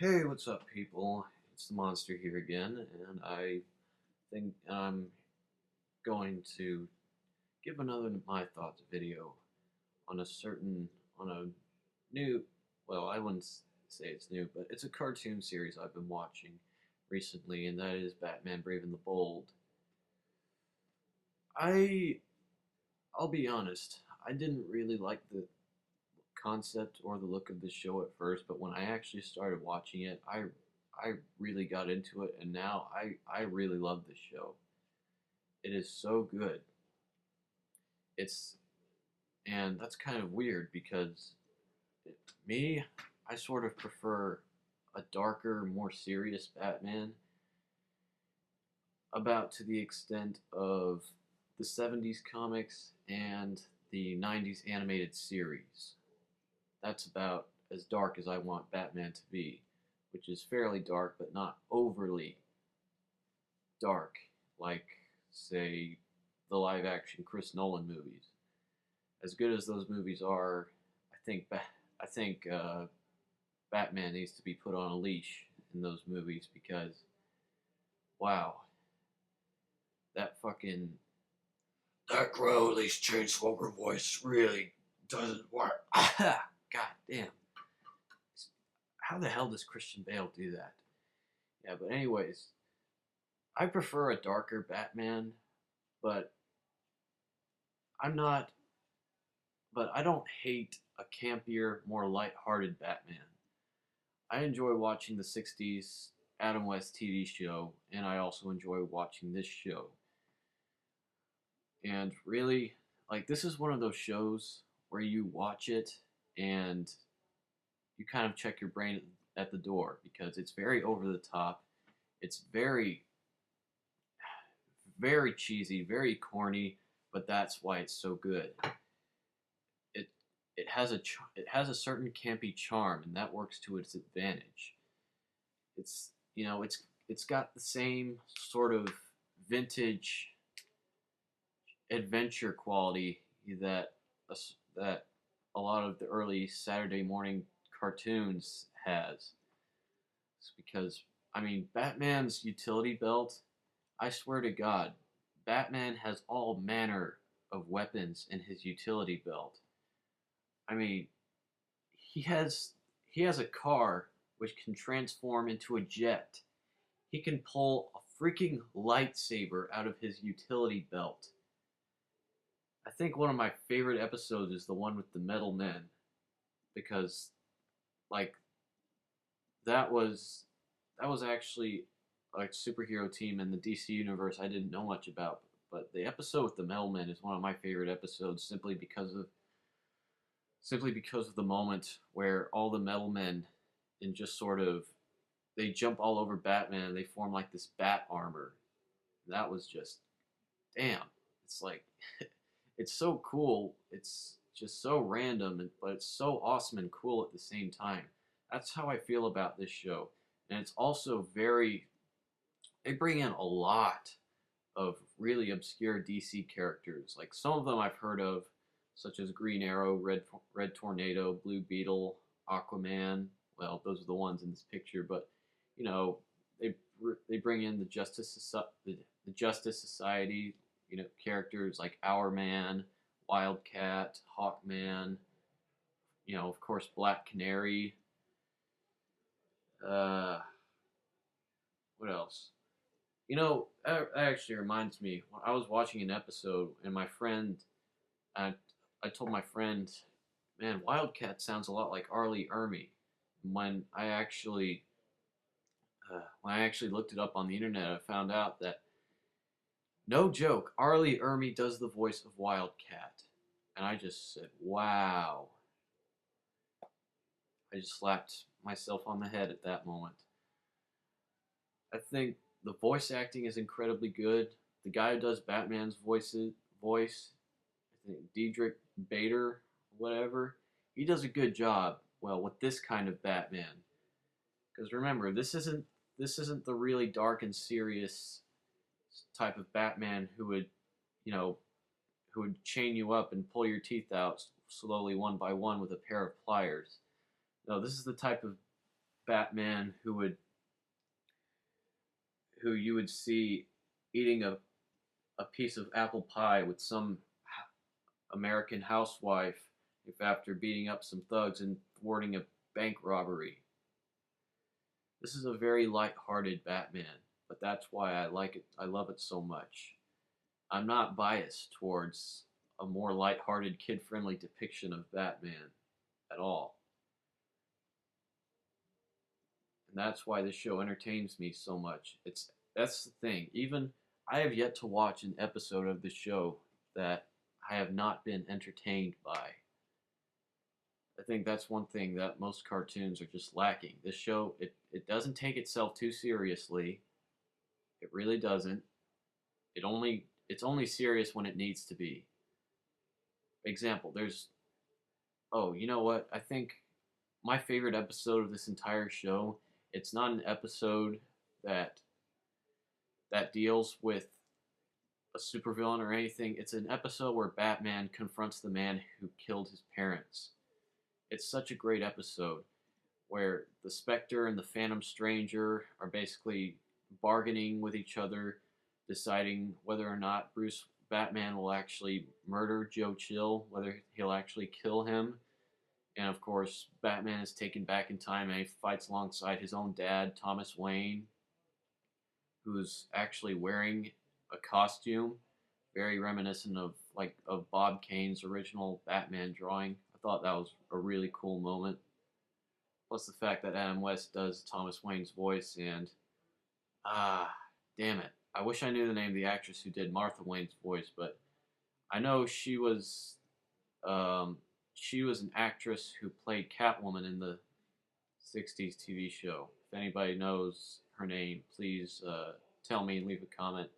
Hey, what's up, people? It's the monster here again, and I think I'm going to give another My Thoughts video on on a new, well, I wouldn't say it's new, but it's a cartoon series I've been watching recently, and that is Batman Brave and the Bold. I, I'll be honest, I didn't really like the concept or the look of the show at first, but when I actually started watching it, I really got into it, and now I really love this show. It is so good. It's and that's kind of weird because me, I sort of prefer a darker, more serious Batman, about to the extent of the 70s comics and the 90s animated series. That's about as dark as I want Batman to be, which is fairly dark but not overly dark like, say, the live action Chris Nolan movies. As good as those movies are, I think Batman needs to be put on a leash in those movies because wow, that fucking that Crowley's Chainsmoker voice really doesn't work. God damn. How the hell does Christian Bale do that? Yeah, but anyways, I prefer a darker Batman, but I'm not but I don't hate a campier, more light-hearted Batman. I enjoy watching the 60s Adam West TV show, and I also enjoy watching this show. And really, like, this is one of those shows where you watch it and you kind of check your brain at the door because it's very over the top. It's very cheesy, very corny, but that's why it's so good. It it has a certain campy charm, and that works to its advantage. It's got the same sort of vintage adventure quality that that a lot of the early Saturday morning cartoons has. It's because I mean Batman's utility belt. I swear to God, Batman has all manner of weapons in his utility belt. I mean, he has he has a car which can transform into a jet. He can pull a freaking lightsaber out of his utility belt. I think one of my favorite episodes is the one with the metal men because like that was that was actually a superhero team in the DC universe I didn't know much about, but the episode with the metal men is one of my favorite episodes simply because of the moment where all the metal men and just sort of they jump all over Batman and they form like this bat armor. That was just damn. It's like it's so cool. It's just so random, but it's so awesome and cool at the same time. That's how I feel about this show, and it's also very. They bring in a lot of really obscure DC characters. Like some of them I've heard of, such as Green Arrow, Red Tornado, Blue Beetle, Aquaman. Well, those are the ones in this picture, but you know they they bring in the Justice Society. You know, characters like Hourman, Wildcat, Hawkman. You know, of course, Black Canary. Uh, what else? You know, that actually reminds me. When I was watching an episode, and I, I told my friend, "Man, Wildcat sounds a lot like Arlie Ermy." When I actually, when I actually looked it up on the internet, I found out that no joke, Arlie Ermy does the voice of Wildcat, and I just said, "Wow!" I just slapped myself on the head at that moment. I think the voice acting is incredibly good. The guy who does Batman's voice, I think Diedrich Bader, whatever, he does a good job. Well, with this kind of Batman, because remember, this isn't the really dark and serious type of Batman who would, you know, who would chain you up and pull your teeth out slowly one by one with a pair of pliers. No, this is the type of Batman who you would see eating a piece of apple pie with some American housewife if after beating up some thugs and thwarting a bank robbery. This is a very light-hearted Batman, but that's why I like it. I love it so much. I'm not biased towards a more light-hearted, kid-friendly depiction of Batman at all. And that's why this show entertains me so much. That's the thing. Even I have yet to watch an episode of the show that I have not been entertained by. I think that's one thing that most cartoons are just lacking. This show, it doesn't take itself too seriously. It really doesn't. It's only serious when it needs to be. Example, there's oh, you know what? I think my favorite episode of this entire show, it's not an episode that deals with a supervillain or anything. It's an episode where Batman confronts the man who killed his parents. It's such a great episode where the Spectre and the Phantom Stranger are basically bargaining with each other, deciding whether or not Bruce Batman will actually murder Joe Chill, whether he'll actually kill him. And of course, Batman is taken back in time and he fights alongside his own dad, Thomas Wayne, who's actually wearing a costume very reminiscent of Bob Kane's original Batman drawing. I thought that was a really cool moment. Plus the fact that Adam West does Thomas Wayne's voice, and damn it, I wish I knew the name of the actress who did Martha Wayne's voice, but I know she was an actress who played Catwoman in the '60s TV show. If anybody knows her name, please tell me and leave a comment.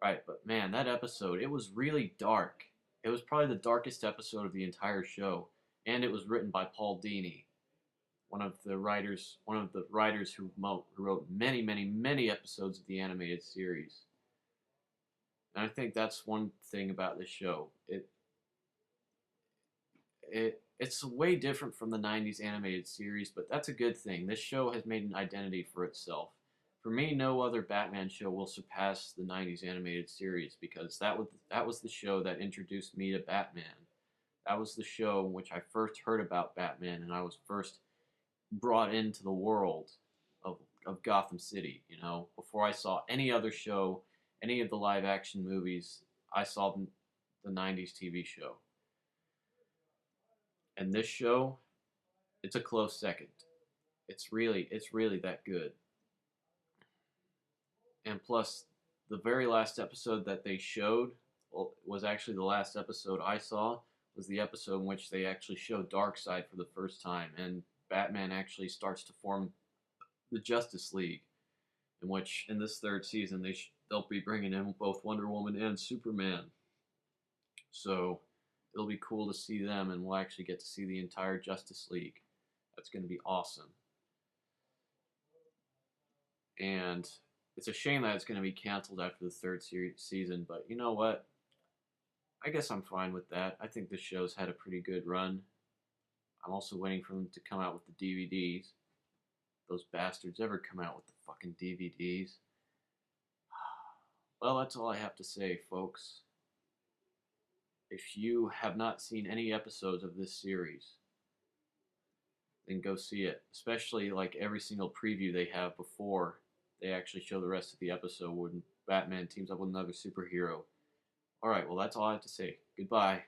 Right, but man, that episode, it was really dark. It was probably the darkest episode of the entire show, and it was written by Paul Dini, one of the writers who wrote many, many, many episodes of the animated series. And I think that's one thing about this show. It's way different from the '90s animated series, but that's a good thing. This show has made an identity for itself. For me, no other Batman show will surpass the '90s animated series because that was the show that introduced me to Batman. That was the show in which I first heard about Batman and I was first brought into the world of Gotham City. You know, before I saw any other show, any of the live action movies, I saw the '90s TV show. And this show, it's a close second. It's really that good. And plus, the very last episode that they showed was actually the last episode I saw. Was the episode in which they actually showed Darkseid for the first time, and Batman actually starts to form the Justice League, in which in this third season they'll be bringing in both Wonder Woman and Superman. So it'll be cool to see them, and we'll actually get to see the entire Justice League. That's going to be awesome. And it's a shame that it's going to be canceled after the third season, but you know what? I guess I'm fine with that. I think this show's had a pretty good run. I'm also waiting for them to come out with the DVDs. Those bastards ever come out with the fucking DVDs? Well, that's all I have to say, folks. If you have not seen any episodes of this series, then go see it. Especially like every single preview they have before they actually show the rest of the episode when Batman teams up with another superhero. Alright, well, that's all I have to say. Goodbye.